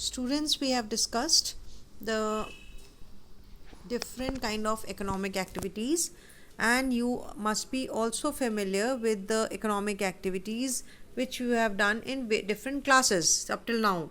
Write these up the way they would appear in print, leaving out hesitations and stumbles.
Students, we have discussed the different kind of economic activities, and you must be also familiar with the economic activities which you have done in different classes up till now.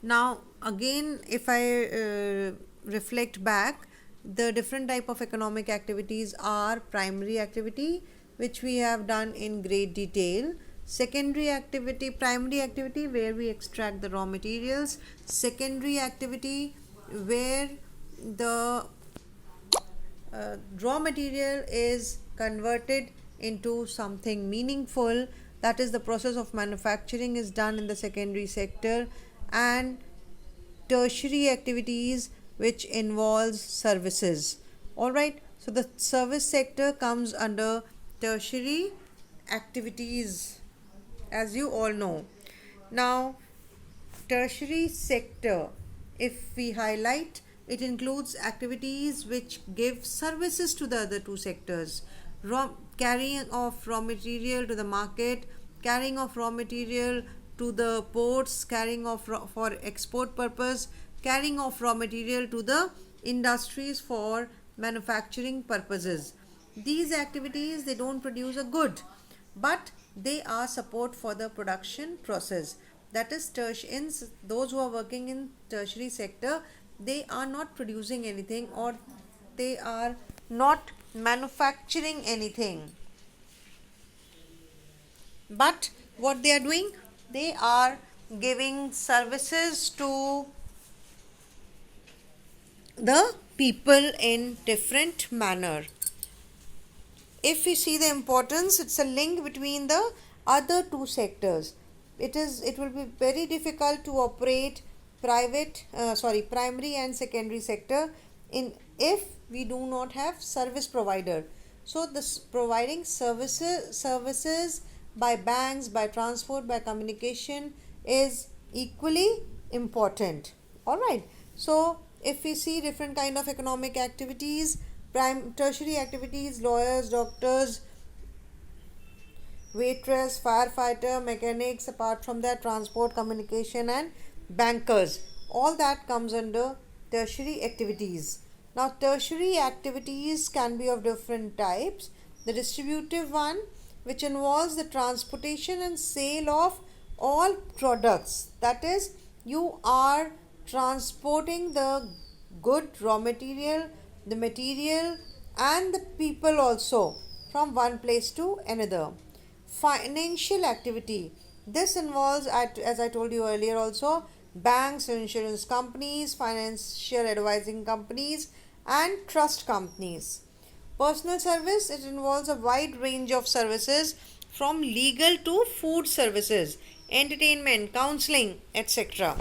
Now again, if I reflect back, the different type of economic activities are primary activity, which we have done in great detail. Secondary activity, primary activity where we extract the raw materials. Secondary activity where the raw material is converted into something meaningful, that is the process of manufacturing is done in the secondary sector. And tertiary activities which involves services. All right, so the service sector comes under tertiary activities, as you all know. Now tertiary sector, if we highlight, it includes activities which give services to the other two sectors. Carrying of raw material to the market, carrying of raw material to the ports, carrying of for export purpose, carrying of raw material to the industries for manufacturing purposes. These activities, they don't produce a good, but they are support for the production process. That is those who are working in tertiary sector, they are not producing anything, or they are not manufacturing anything, but what they are doing, they are giving services to the people in different manner. If we see the importance, it's a link between the other two sectors. It will be very difficult to operate primary and secondary sector in if we do not have service provider. So this providing services by banks, by transport, by communication is equally important. All right, so if we see different kind of economic activities, tertiary activities, lawyers, doctors, waitress, firefighter, mechanics, apart from that transport, communication and bankers, all that comes under tertiary activities. Now tertiary activities can be of different types. The distributive one, which involves the transportation and sale of all products, that is, you are transporting the good raw material, the material and the people also from one place to another. Financial activity, this involves, as I told you earlier also, banks, insurance companies, financial advising companies and trust companies. Personal service, it involves a wide range of services from legal to food services, entertainment, counseling, etc.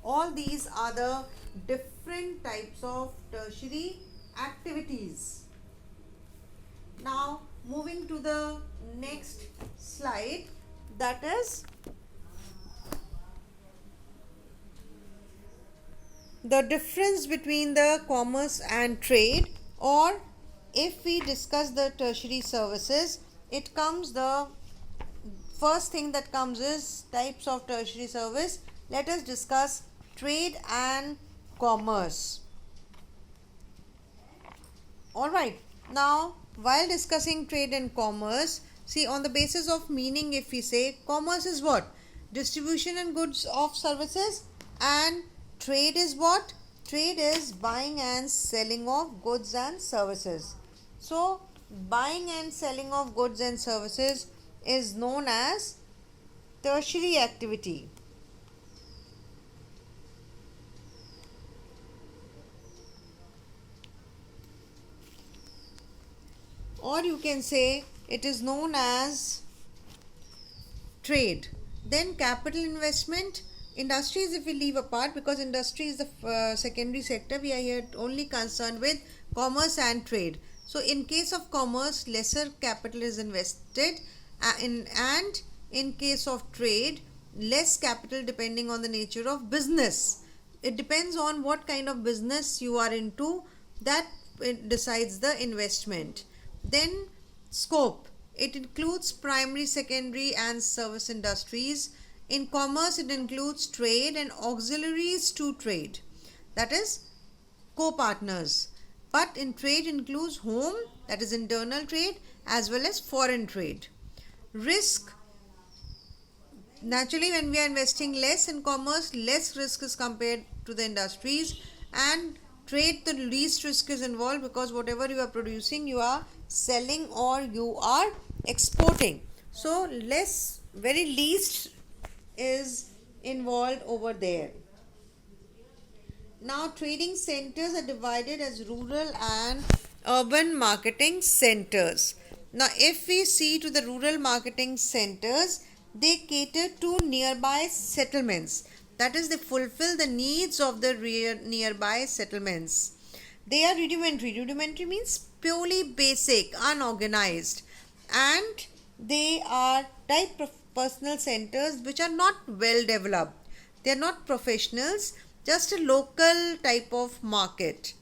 All these are the different types of tertiary activities. Now moving to the next slide, that is the difference between the commerce and trade. Or if we discuss the tertiary services, it comes, the first thing that comes is types of tertiary service. Let us discuss trade and commerce. All right, now while discussing trade and commerce, see, on the basis of meaning, if we say commerce is what? Distribution and goods of services. And trade is what? Trade is buying and selling of goods and services. So buying and selling of goods and services is known as tertiary activity. Or you can say it is known as trade. Then capital investment, industries, if we leave apart, because industry is the secondary sector, we are here only concerned with commerce and trade. So in case of commerce, lesser capital is invested, and in case of trade, less capital, depending on the nature of business. It depends on what kind of business you are into, that it decides the investment. Then scope, it includes primary, secondary and service industries. In commerce, it includes trade and auxiliaries to trade, that is, co-partners. But in trade includes home, that is internal trade, as well as foreign trade. Risk, naturally, when we are investing less in commerce, less risk is compared to the industries, and trade, the least risk is involved, because whatever you are producing, you are selling or you are exporting. So less, very least is involved over there. Now, trading centers are divided as rural and urban marketing centers. Now, if we see to the rural marketing centers, they cater to nearby settlements. That is, they fulfill the needs of the nearby settlements. They are rudimentary. Rudimentary means purely basic, unorganized, and they are type of personal centers which are not well developed. They are not professionals, just a local type of market,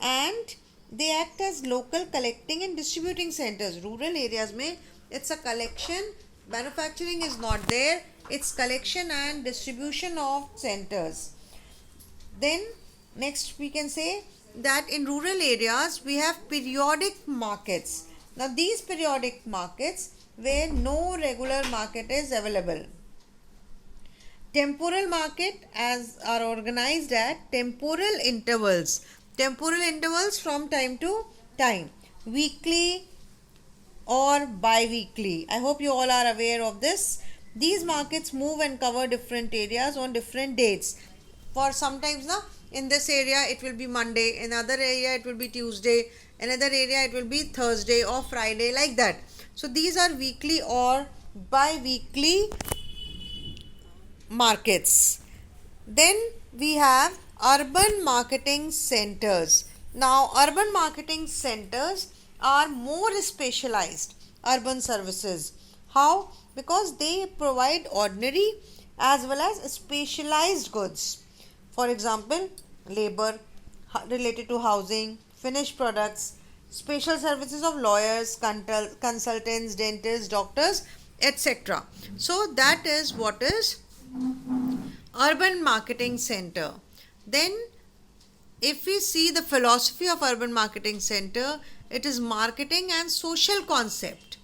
and they act as local collecting and distributing centers. Rural areas mein it's a collection, manufacturing is not there, it's collection and distribution of centers. Then next we can say that in rural areas we have periodic markets. Now these periodic markets where no regular market is available. Temporal market as are organized at temporal intervals. Temporal intervals from time to time. Weekly or bi-weekly. I hope you all are aware of this. These markets move and cover different areas on different dates. For sometimes now in this area it will be Monday, in other area it will be Tuesday, another area it will be Thursday or Friday, like that. So these are weekly or bi-weekly markets. Then we have urban marketing centers. Now, urban marketing centers are more specialized urban services. How? Because they provide ordinary as well as specialized goods. For example, labor related to housing, finished products, special services of lawyers, consultants, dentists, doctors, etc. So that is what is urban marketing center. Then if we see the philosophy of urban marketing center, it is marketing and social concept.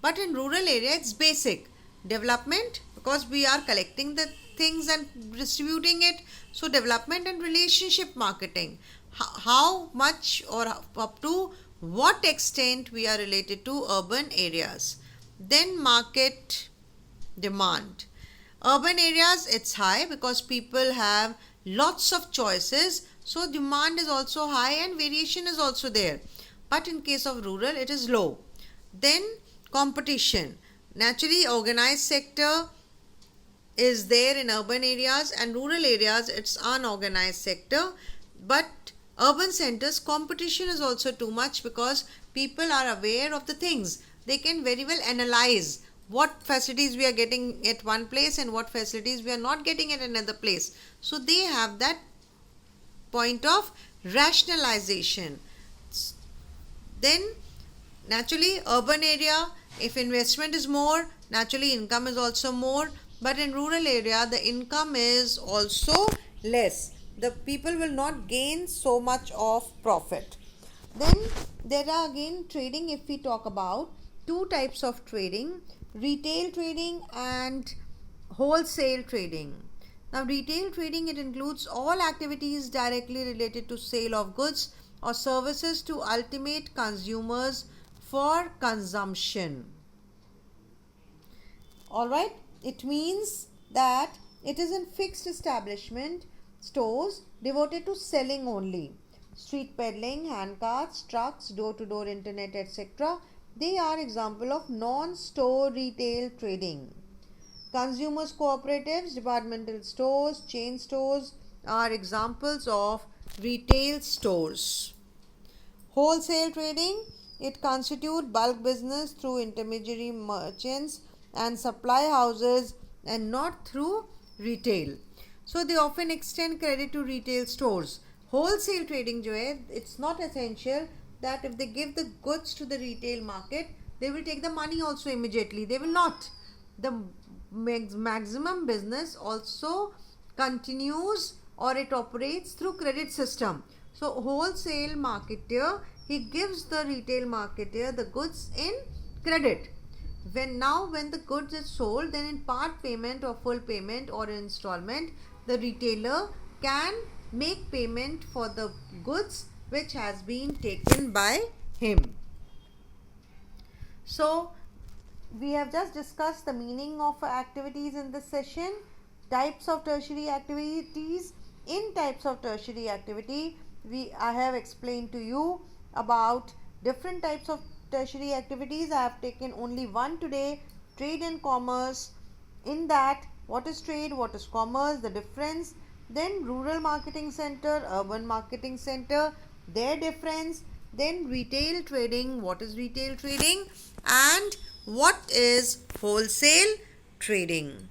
But in rural area it's basic development, because we are collecting the things and distributing it. So development and relationship marketing, how much or up to what extent we are related to urban areas. Then market demand. Urban areas it's high because people have lots of choices, so demand is also high and variation is also there. But in case of rural it is low. Then competition. Naturally, organized sector is there in urban areas, and rural areas it's unorganized sector. But urban centers, competition is also too much because people are aware of the things. They can very well analyze what facilities we are getting at one place and what facilities we are not getting at another place. So they have that point of rationalization. Then naturally, urban area, if investment is more, naturally income is also more. But in rural area the income is also less. The people will not gain so much of profit. Then there are again trading. If we talk about two types of trading, retail trading and wholesale trading. Now retail trading, it includes all activities directly related to sale of goods or services to ultimate consumers for consumption. Alright, it means that it is in fixed establishment stores devoted to selling only. Street peddling, handcarts, trucks, door-to-door internet, etc. They are example of non-store retail trading. Consumers cooperatives, departmental stores, chain stores are examples of retail stores. Wholesale trading, it constitutes bulk business through intermediary merchants and supply houses and not through retail. So they often extend credit to retail stores. Wholesale trading जो है, it's not essential that if they give the goods to the retail market, they will take the money also immediately. They will not. The maximum business also continues or it operates through credit system. So wholesale marketer, he gives the retail marketer the goods in credit. When the goods is sold, then in part payment or full payment or installment, the retailer can make payment for the goods which has been taken by him. So we have just discussed the meaning of activities in this session, types of tertiary activities. In types of tertiary activity, I have explained to you about different types of tertiary activities. I have taken only one today, trade and commerce. In that, what is trade, what is commerce, the difference, then rural marketing center, urban marketing center, their difference, then retail trading, what is retail trading, and what is wholesale trading.